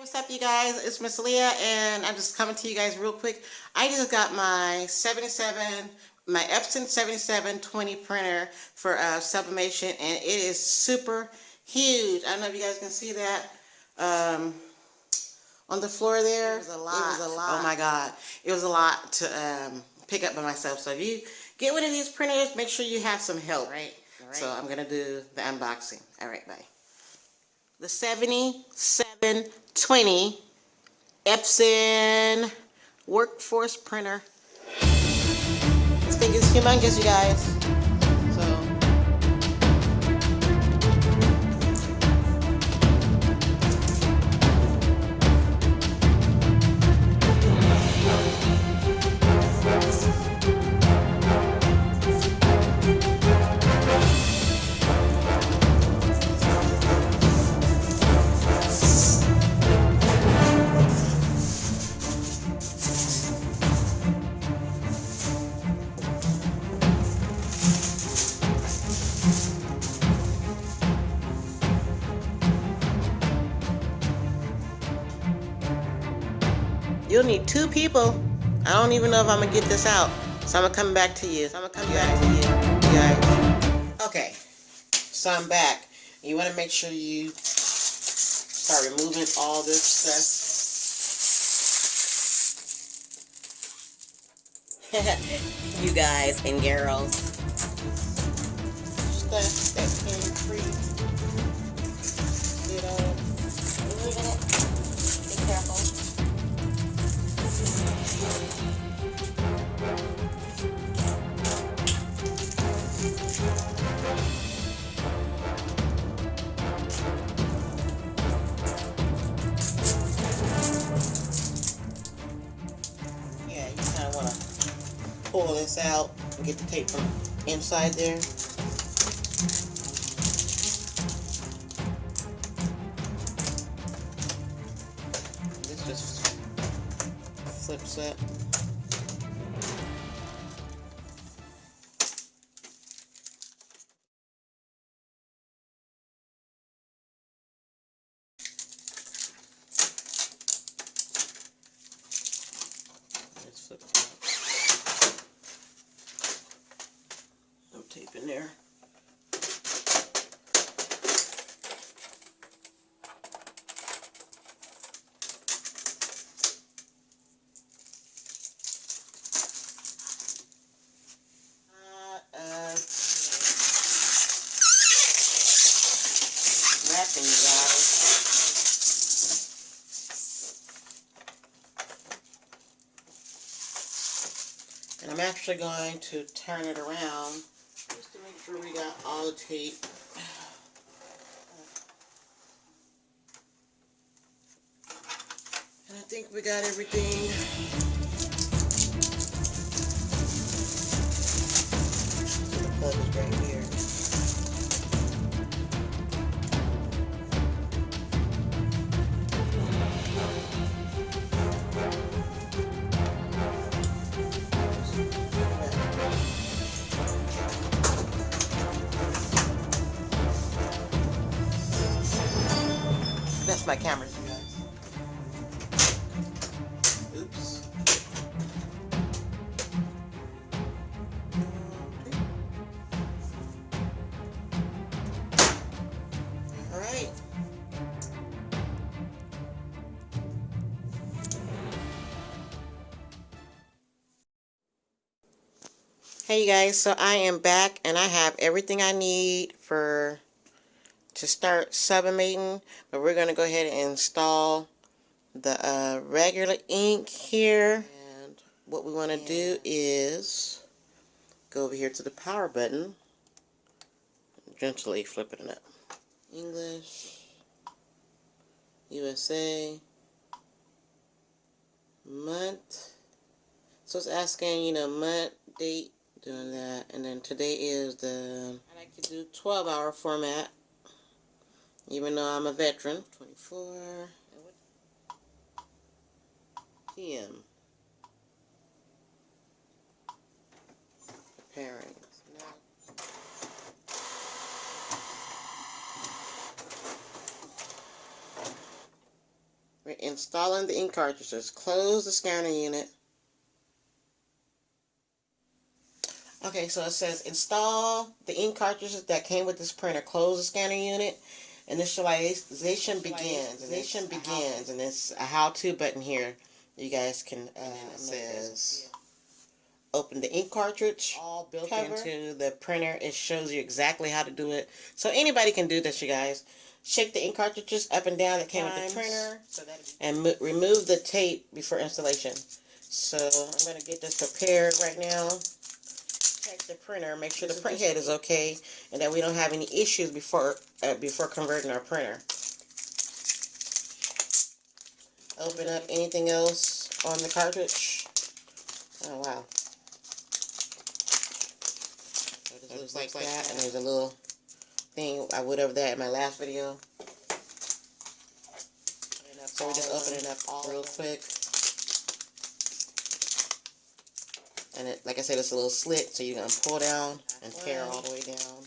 What's up, you guys? It's Mizzleea, and I'm just coming to you guys real quick. I just got my Epson 7720 printer for sublimation, and it is super huge. I don't know if you guys can see that on the floor there. It was a lot. Oh my God, it was a lot to pick up by myself. So if you get one of these printers, make sure you have some help, right? So I'm gonna do the unboxing. All right, bye. The 7720 Epson workforce printer. This thing is humongous, you guys. You'll need 2 people. I don't even know if I'm gonna get this out. So I'm gonna come back to you. Guys. Okay. So I'm back. You wanna make sure you start removing all this stuff. You guys and girls. Stuff that came free. You know, be careful. Yeah, you kind of want to pull this out and get the tape from inside there. This just flips up. No tape in there. Wrapping, you guys. And I'm actually going to turn it around just to make sure we got all the tape. And I think we got everything. The plug is right here. That's my camera, you guys. Oops. All right. Hey, you guys. So I am back, and I have everything I need to start sublimating, but we're going to go ahead and install the regular ink here. And what we want to do is go over here to the power button, gently flip it up. English, USA, month. So it's asking, you know, month, date, doing that. And then today is I like to do 12-hour format, even though I'm a veteran. 24 p.m. Preparing. We're installing the ink cartridges. Close the scanner unit. Okay, so it says install the ink cartridges that came with this printer. Close the scanner unit. Initialization begins. And it's a how-to button here. You guys can, it says open the ink cartridge. All built into the printer. It shows you exactly how to do it. So anybody can do this, you guys. Shake the ink cartridges up and down that came with the printer. And remove the tape before installation. So I'm going to get this prepared right now. Check the printer, make sure the print head is okay, and that we don't have any issues before converting our printer. Open up anything else on the cartridge. Oh wow. So it looks like that, and there's a little thing, I went over that in my last video. So we just open it up real quick. And it, like I said, it's a little slit, so you're going to pull down and tear all the way down.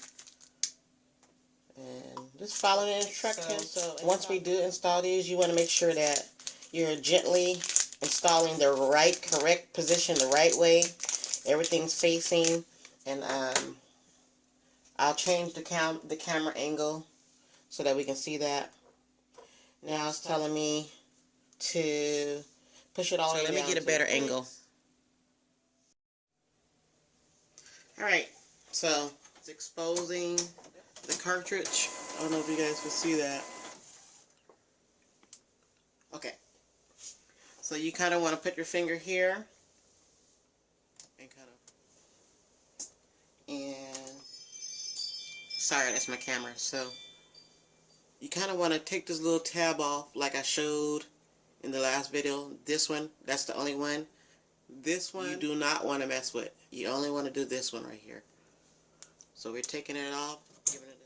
And just follow the instructions. So once we do install these, you want to make sure that you're gently installing the correct position, the right way. Everything's facing. And I'll change the camera angle so that we can see that. Now it's telling me to push it all the way down. Let me get a better angle. Alright, so it's exposing the cartridge. I don't know if you guys can see that. Okay. So you kind of want to put your finger here. Sorry, that's my camera. So you kind of want to take this little tab off like I showed in the last video. This one, that's the only one. This one you do not want to mess with. You only want to do this one right here. So we're taking it off, giving it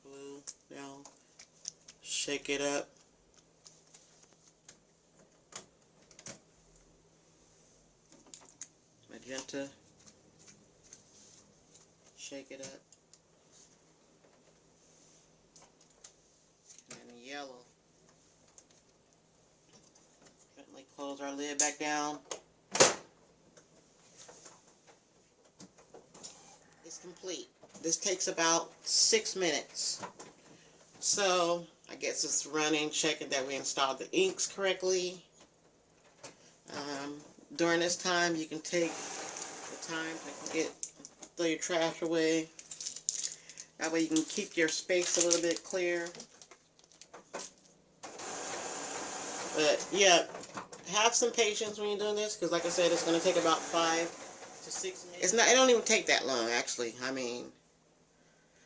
a glue down, shake it up. Magenta, shake it up. And yellow. Gently close our lid back down. It's complete. This takes about 6 minutes. So I guess it's running, checking that we installed the inks correctly. During this time, you can take the time to throw your trash away. That way you can keep your space a little bit clear. But yeah, have some patience when you're doing this, because like I said, it's going to take about 5 to 6 minutes. It don't even take that long, actually. I mean,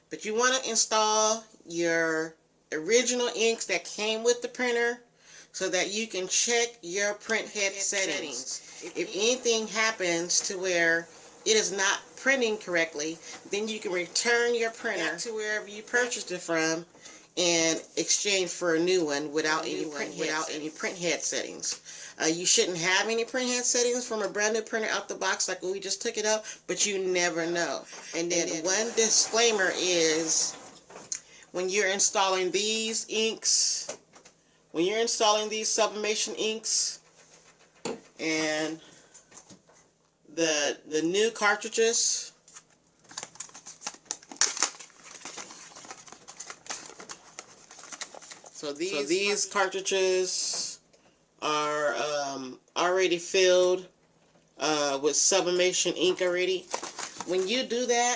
but you want to install your original inks that came with the printer so that you can check your print head settings. If anything happens to where it is not printing correctly, then you can return your printer to wherever you purchased it from and exchange for a new one without any print head settings. You shouldn't have any print head settings from a brand new printer out the box like when we just took it up, but you never know. And then one disclaimer is, when you're installing these inks, when you're installing these Sublimation inks and the new cartridges, so these cartridges are already filled with Sublimation ink already. When you do that,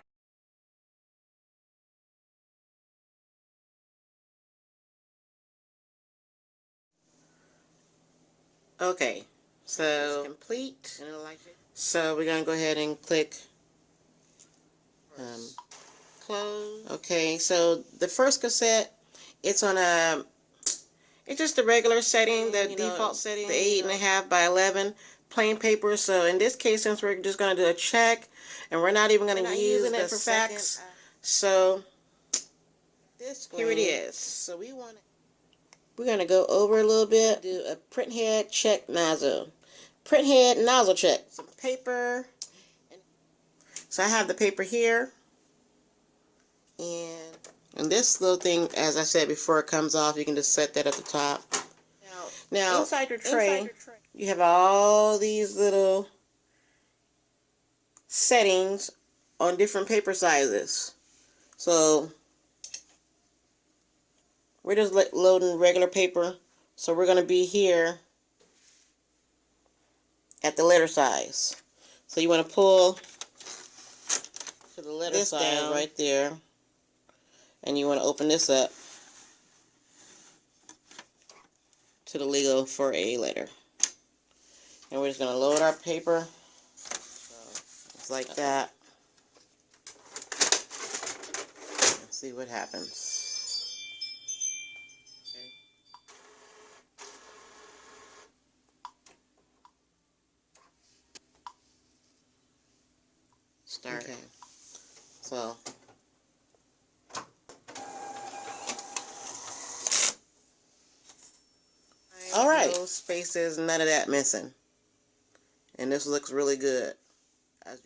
okay, so it's complete. So we're gonna go ahead and click close. Okay, so the first cassette, it's on it's just the regular setting, the default setting, the 8.5 by 11 plain paper. So in this case, since we're just gonna do a check, and we're not even gonna use it for fax, so here it is. So we're gonna go over a little bit, do a print head check nozzle. Print head nozzle check. Some paper. So I have the paper here. And this little thing, as I said before, it comes off. You can just set that at the top. Now inside your tray, you have all these little settings on different paper sizes. So we're just loading regular paper. So we're going to be here at the letter size. So you want to pull to the letter size down right there. And you want to open this up to the legal for a letter. And we're just going to load our paper. So it's like that. Let's see what happens. Okay. Start. Okay. So all right, no spaces, none of that missing, and this looks really good.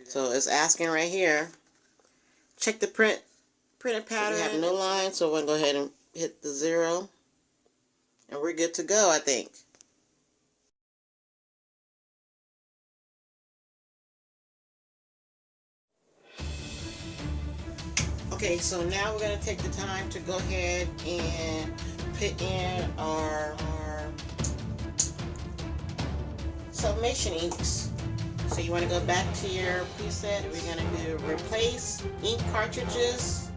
So it's asking right here, check the printed pattern. So we have no line, so we're going to go ahead and hit the 0, and we're good to go, I think. Okay, so now we're going to take the time to go ahead and put in our sublimation inks. So you want to go back to your preset. We're going to do replace ink cartridges,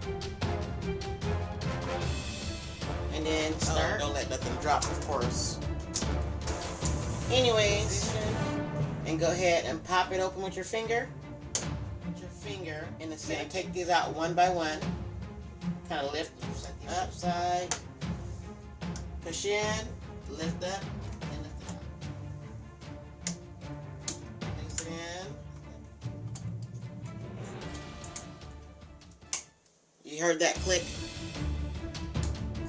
and then start. Don't let nothing drop, of course. Anyways, and go ahead and pop it open with your finger. Put your finger in the center. Take these out one by one. Kind of lift up, side, push in, lift up. You heard that click?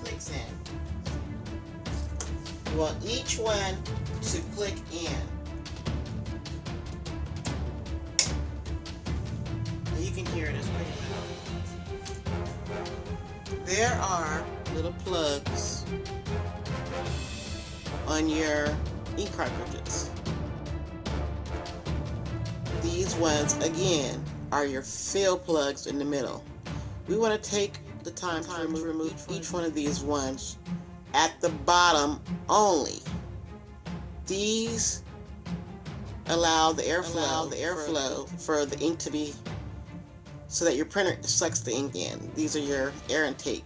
Clicks in. You want each one to click in. And you can hear it as well. There are little plugs on your ink cartridges. These ones, again, are your fill plugs in the middle. We want to take the time to remove each one of these ones at the bottom only. These allow the airflow for the ink to be, so that your printer sucks the ink in. These are your air intake.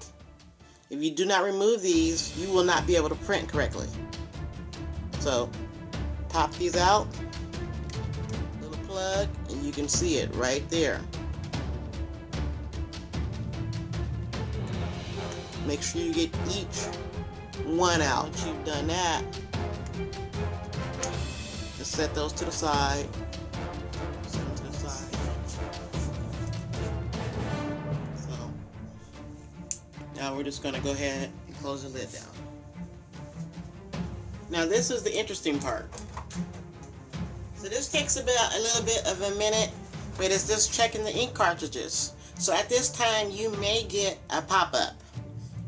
If you do not remove these, you will not be able to print correctly. So pop these out, little plug, and you can see it right there. Make sure you get each one out. Once you've done that, just set those to the side. Set them to the side. So now we're just going to go ahead and close the lid down. Now this is the interesting part. So this takes about a little bit of a minute, but it's just checking the ink cartridges. So at this time you may get a pop-up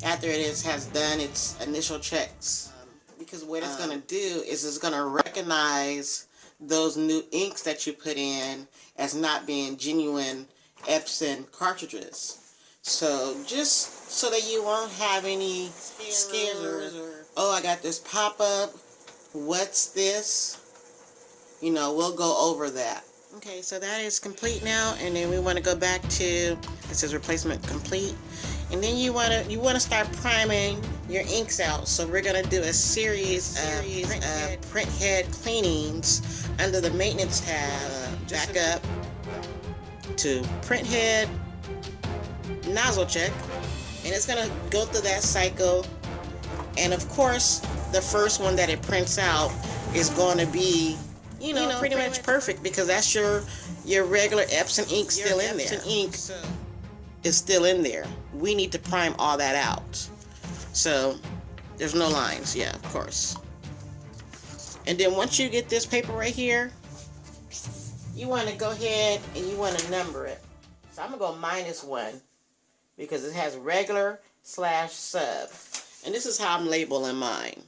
after it has done its initial checks, because what it's going to do is it's going to recognize those new inks that you put in as not being genuine Epson cartridges. So just so that you won't have any scares or, oh, I got this pop-up, what's this? You know, we'll go over that. Okay, so that is complete now, and then we want to go back to, it says replacement complete. And then you want to start priming your inks out. So we're going to do a series of print head cleanings under the maintenance tab. Back up to print head nozzle check, and it's going to go through that cycle. And of course, the first one that it prints out is going to be, you know, pretty much perfect, because that's your regular Epson ink still in there. Epson ink is still in there. We need to prime all that out. So there's no lines, yeah, of course. And then once you get this paper right here, you want to go ahead and you want to number it. So I'm gonna go -1 because it has regular / sub. And this is how I'm labeling mine.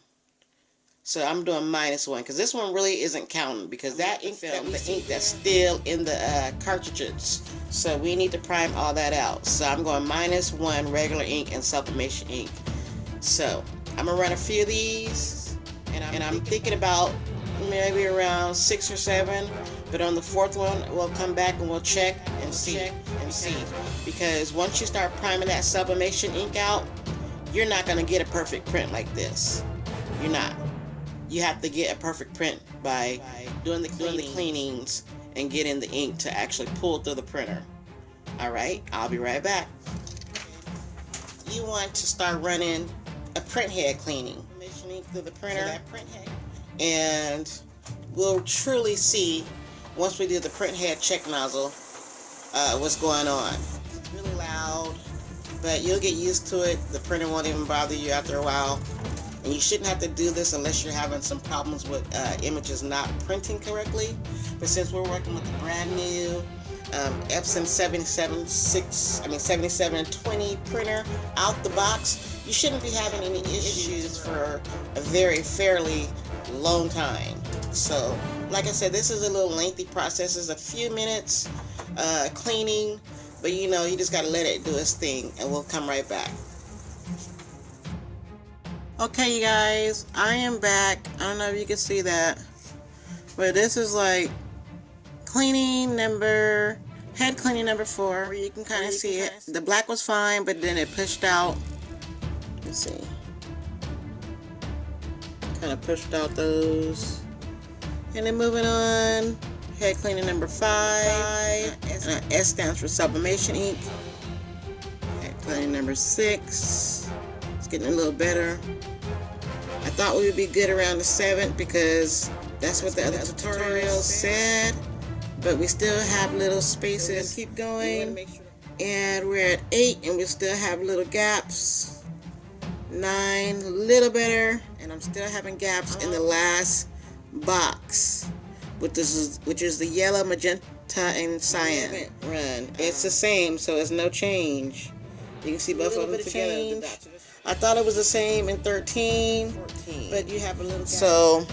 So I'm doing -1 because this one really isn't counting because that ink film, the ink that's still in the cartridges. So we need to prime all that out. So I'm going -1 regular ink and sublimation ink. So I'm gonna run a few of these, and I'm thinking about maybe around 6 or 7. But on the 4th one, we'll come back and we'll check and see. Because once you start priming that sublimation ink out, you're not gonna get a perfect print like this. You're not. You have to get a perfect print by doing the cleanings and getting the ink to actually pull through the printer. Alright, I'll be right back. You want to start running a print head cleaning. Ink through the printer. And we'll truly see, once we do the print head check nozzle, what's going on. It's really loud, but you'll get used to it. The printer won't even bother you after a while. And you shouldn't have to do this unless you're having some problems with images not printing correctly. But since we're working with the brand new Epson 7720 printer out the box, you shouldn't be having any issues for a fairly long time. So, like I said, this is a little lengthy process. It's a few minutes cleaning, but you know, you just gotta let it do its thing, and we'll come right back. Okay, you guys, I am back. I don't know if you can see that, but this is like head cleaning number 4, where you can kind of see it. The black was fine, but then it pushed out. Let's see. Kind of pushed out those. And then moving on, head cleaning number 5. S stands for sublimation ink. Head cleaning number 6. It's getting a little better. I thought we would be good around the 7th because that's what the other tutorials said. But we still have little spaces. Keep going. And we're at 8 and we still have little gaps. 9, a little better. And I'm still having gaps in the last box, which is the yellow, magenta, and cyan. Run. It's the same, so there's no change. You can see both of them together. I thought it was the same in 13, 14, but you have a little gap. So,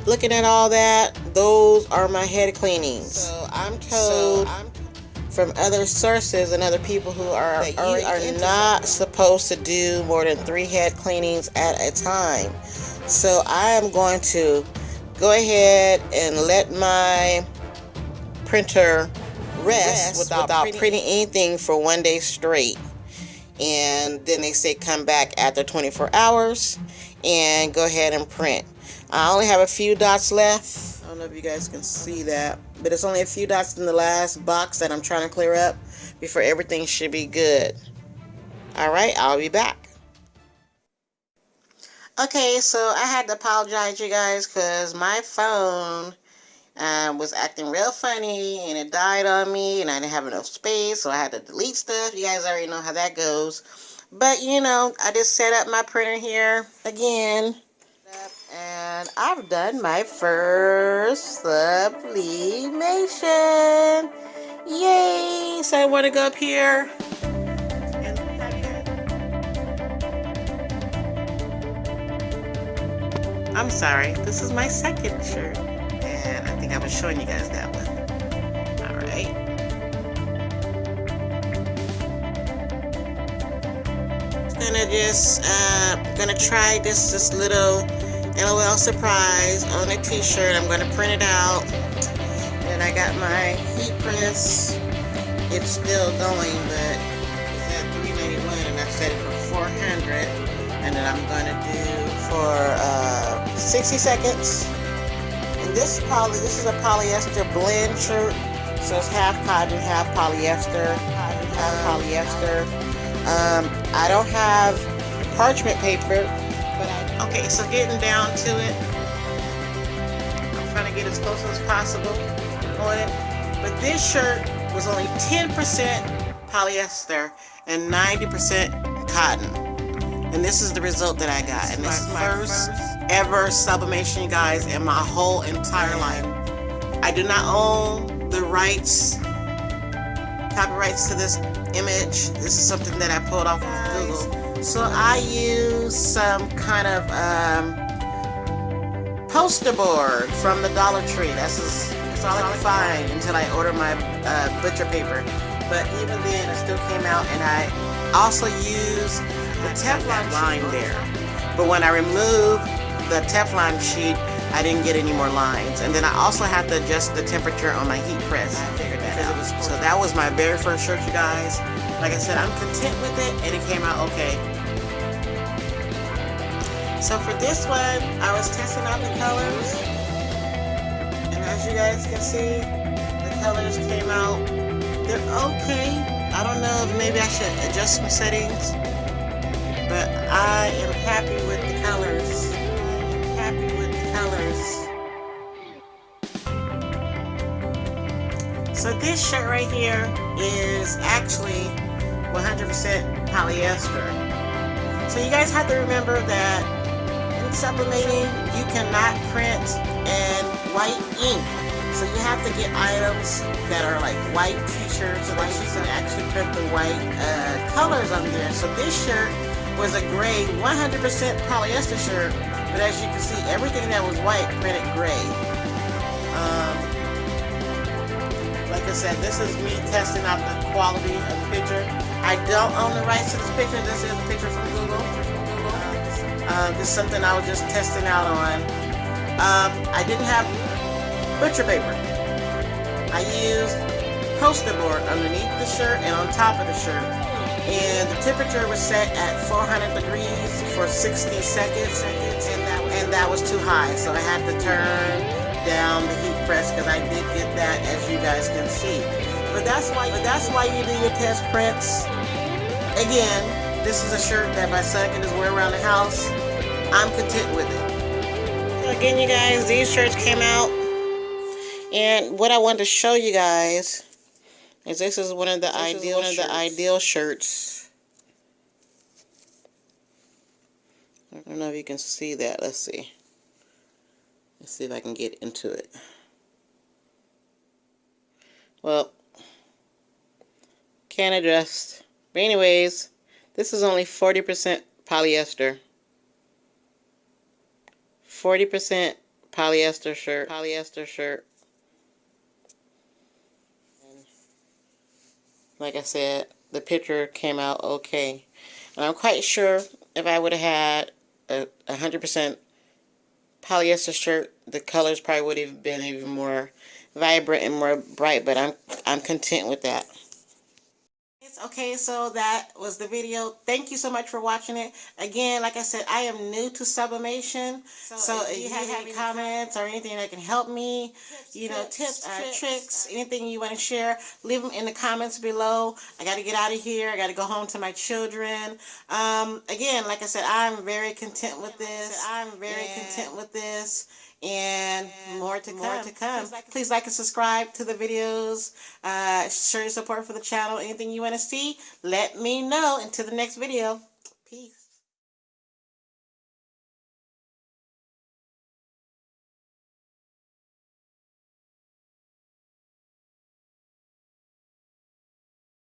looking at all that, those are my head cleanings. So I'm told from other sources and other people who are not supposed to do more than 3 head cleanings at a time. So I am going to go ahead and let my printer rest without printing anything for 1 day straight. And then they say come back after 24 hours and go ahead and print. I only have a few dots left. I don't know if you guys can see that, but it's only a few dots in the last box that I'm trying to clear up before everything should be good. Alright, I'll be back. Okay, so I had to apologize, you guys, because my phone was acting real funny and it died on me and I didn't have enough space, so I had to delete stuff. You guys already know how that goes. But, you know, I just set up my printer here again. And I've done my first sublimation. Yay! So I want to go up here. I'm sorry, this is my second shirt. And I think I was showing you guys that one. Alright. Gonna try this little LOL surprise on a t-shirt. I'm gonna print it out. And I got my heat press. It's still going, but it's at $3.91 and I set it for 400. And then I'm gonna do for 60 seconds. And this is a polyester blend shirt. So it's half cotton, half polyester. I don't have parchment paper, but okay, so getting down to it, I'm trying to get as close as possible on it. But this shirt was only 10% polyester and 90% cotton. And this is the result that I got. And this is my first ever sublimation, you guys, in my whole entire life. I do not own the copyrights to this image. This is something that I pulled off of Google. So I use some kind of poster board from the Dollar Tree. That's all I could find until I ordered my butcher paper. But even then, it still came out, and I also used the Teflon line there. But when I removed the Teflon sheet, I didn't get any more lines. And then I also had to adjust the temperature on my heat press. I figured that out. So that was my very first shirt, you guys. Like I said, I'm content with it, and it came out okay. So for this one, I was testing out the colors. And as you guys can see, the colors came out. They're okay. I don't know if maybe I should adjust some settings. But I am happy with the colors. So this shirt right here is actually 100% polyester. So you guys have to remember that in sublimating, you cannot print in white ink. So you have to get items that are like white t-shirts so that you can actually print the white colors on there. So this shirt was a gray 100% polyester shirt, but as you can see, everything that was white printed gray. Like I said, this is me testing out the quality of the picture. I don't own the rights to this picture. This is a picture from Google. This is something I was just testing out on. I didn't have butcher paper. I used poster board underneath the shirt and on top of the shirt. And the temperature was set at 400 degrees for 60 seconds, and that was too high. So I had to turn down the heat press because I did get that, as you guys can see. But that's why you do your test prints. Again, this is a shirt that my son can just wear around the house. I'm content with it. So again, you guys, these shirts came out, and what I wanted to show you guys is this is one of the ideal shirts. I don't know if you can see that. Let's see. Let's see if I can get into it. Well, can't adjust. But anyways, this is only 40% polyester. 40% polyester shirt. And like I said, the picture came out okay. And I'm quite sure if I would have had a 100% polyester shirt, the colors probably would have been even more vibrant and more bright, but I'm content with that. Okay, so that was the video. Thank you so much for watching it. Again, like I said, I am new to sublimation, so if you have any comments or anything that can help me, tips, tricks, anything you want to share, leave them in the comments below. I got to get out of here. I got to go home to my children. Again, like I said, I'm very content with this. And more to come. Please like and subscribe to the videos. Show your support for the channel. Anything you want to see, let me know. Until the next video. Peace.